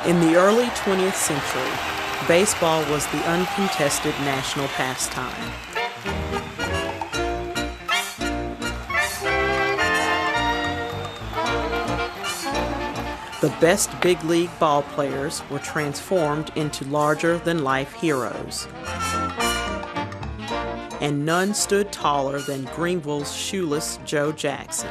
In the early 20th century, baseball was the uncontested national pastime. The best big league ball players were transformed into larger-than-life heroes. And none stood taller than Greenville's shoeless Joe Jackson.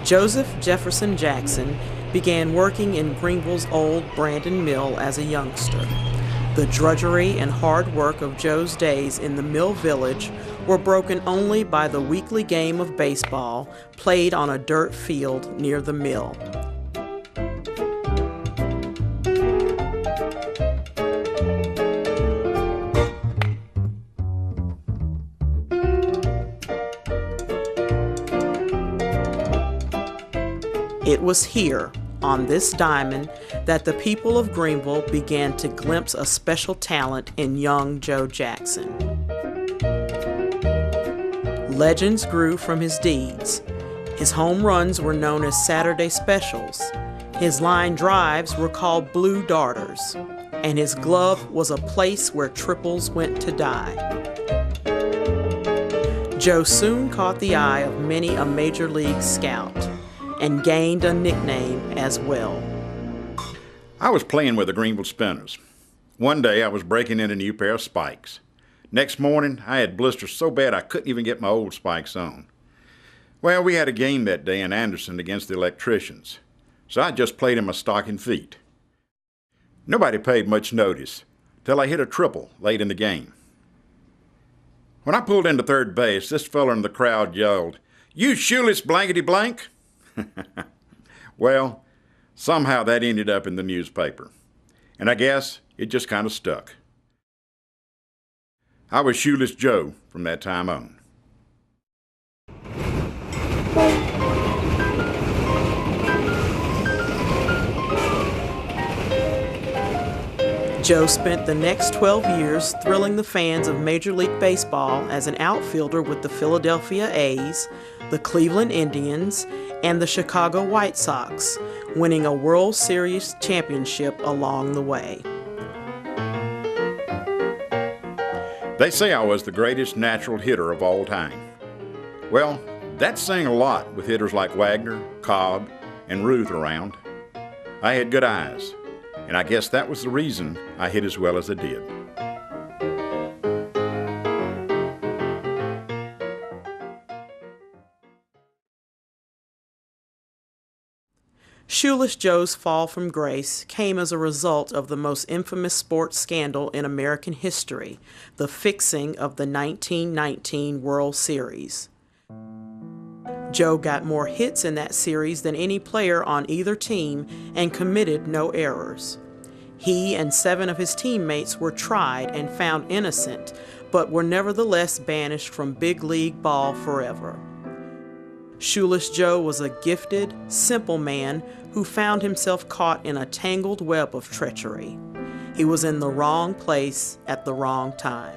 Joseph Jefferson Jackson began working in Greenville's old Brandon Mill as a youngster. The drudgery and hard work of Joe's days in the mill village were broken only by the weekly game of baseball played on a dirt field near the mill. It was here, on this diamond, that the people of Greenville began to glimpse a special talent in young Joe Jackson. Legends grew from his deeds. His home runs were known as Saturday Specials. His line drives were called Blue Darters, and his glove was a place where triples went to die. Joe soon caught the eye of many a major league scout and gained a nickname as well. I was playing with the Greenville Spinners. One day I was breaking in a new pair of spikes. Next morning I had blisters so bad I couldn't even get my old spikes on. Well, we had a game that day in Anderson against the Electricians, so I just played in my stocking feet. Nobody paid much notice till I hit a triple late in the game. When I pulled into third base, this fella in the crowd yelled, "You shoeless blankety blank!" Well, somehow that ended up in the newspaper, and I guess it just kind of stuck. I was Shoeless Joe from that time on. Joe spent the next 12 years thrilling the fans of Major League Baseball as an outfielder with the Philadelphia A's, the Cleveland Indians, and the Chicago White Sox, winning a World Series championship along the way. They say I was the greatest natural hitter of all time. Well, that's saying a lot with hitters like Wagner, Cobb, and Ruth around. I had good eyes, and I guess that was the reason I hit as well as I did. Shoeless Joe's fall from grace came as a result of the most infamous sports scandal in American history, the fixing of the 1919 World Series. Joe got more hits in that series than any player on either team and committed no errors. He and 7 of his teammates were tried and found innocent, but were nevertheless banished from big league ball forever. Shoeless Joe was a gifted, simple man who found himself caught in a tangled web of treachery. He was in the wrong place at the wrong time.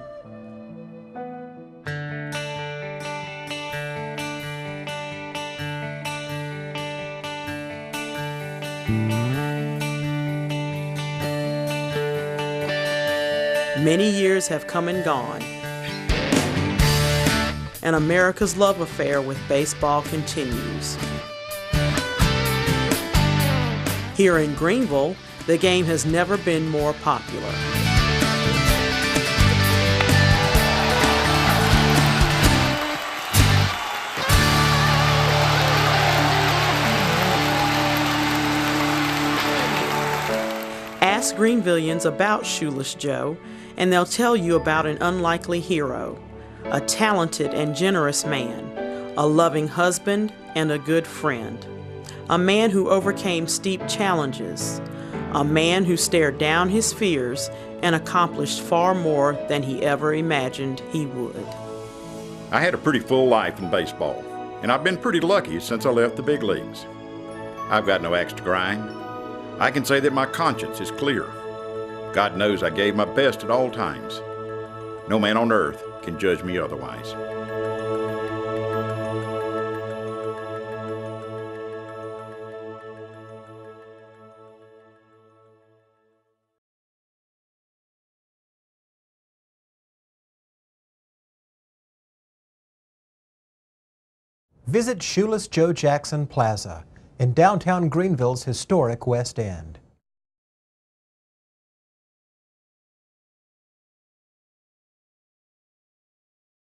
Many years have come and gone, and America's love affair with baseball continues. Here in Greenville, the game has never been more popular. Ask Greenvillians about Shoeless Joe, and they'll tell you about an unlikely hero, a talented and generous man, a loving husband, and a good friend. A man who overcame steep challenges, a man who stared down his fears and accomplished far more than he ever imagined he would. I had a pretty full life in baseball, and I've been pretty lucky since I left the big leagues. I've got no axe to grind. I can say that my conscience is clear. God knows I gave my best at all times. No man on earth can judge me otherwise. Visit Shoeless Joe Jackson Plaza in downtown Greenville's historic West End.